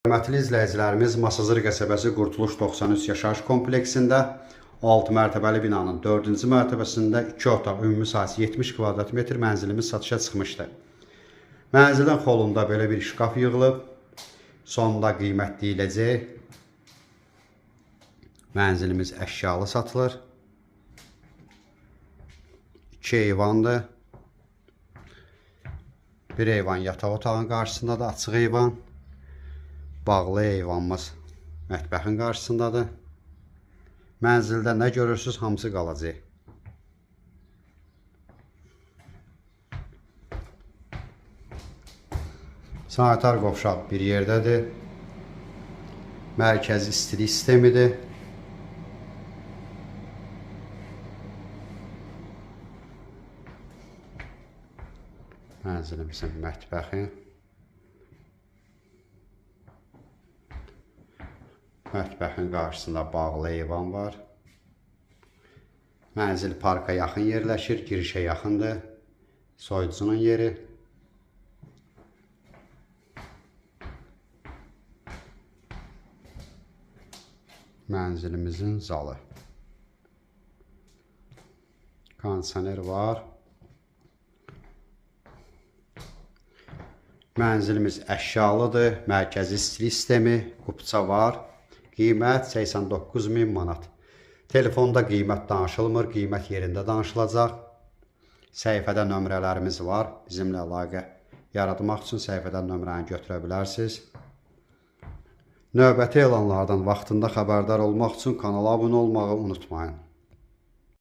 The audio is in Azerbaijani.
Hörmətli izləyicilərimiz, Masazır qəsəbəsi Qurtuluş 93 yaşayış kompleksində 6 mərtəbəli binanın 4-cü mərtəbəsində 2 otaq, ümumi sahəsi 70 kvadrat metr mənzilimiz satışa çıxmışdı. Mənzilin xolunda belə bir şkaf yığılıb, sonunda qiymət deyiləcək. Mənzilimiz əşyalı satılır. 2 eyvandır. Bir eyvan yataq otağın qarşısındadır, açıq eyvan. Bağlı eyvanımız mətbəxin qarşısındadır. Mənzildə nə görürsünüz, hamısı qalacaq. Sanitar qovşaq bir yerdədir. Mərkəzi istilik sistemidir. Mənzilimizin mətbəxi. Mətbəxin qarşısında bağlı eyvan var. Mənzil parka yaxın yerləşir, girişə yaxındır. Soyucunun yeri. Mənzilimizin zalı. Kondisioner var. Mənzilimiz əşyalıdır, mərkəzi istilik sistemi, qubça var. Qiymət 89.000 manat. Telefonda qiymət danışılmır, qiymət yerində danışılacaq. Səhifədə nömrələrimiz var. Bizimlə əlaqə yaratmaq üçün səhifədən nömrəni götürə bilərsiniz. Növbəti elanlardan vaxtında xəbərdar olmaq üçün kanala abunə olmağı unutmayın.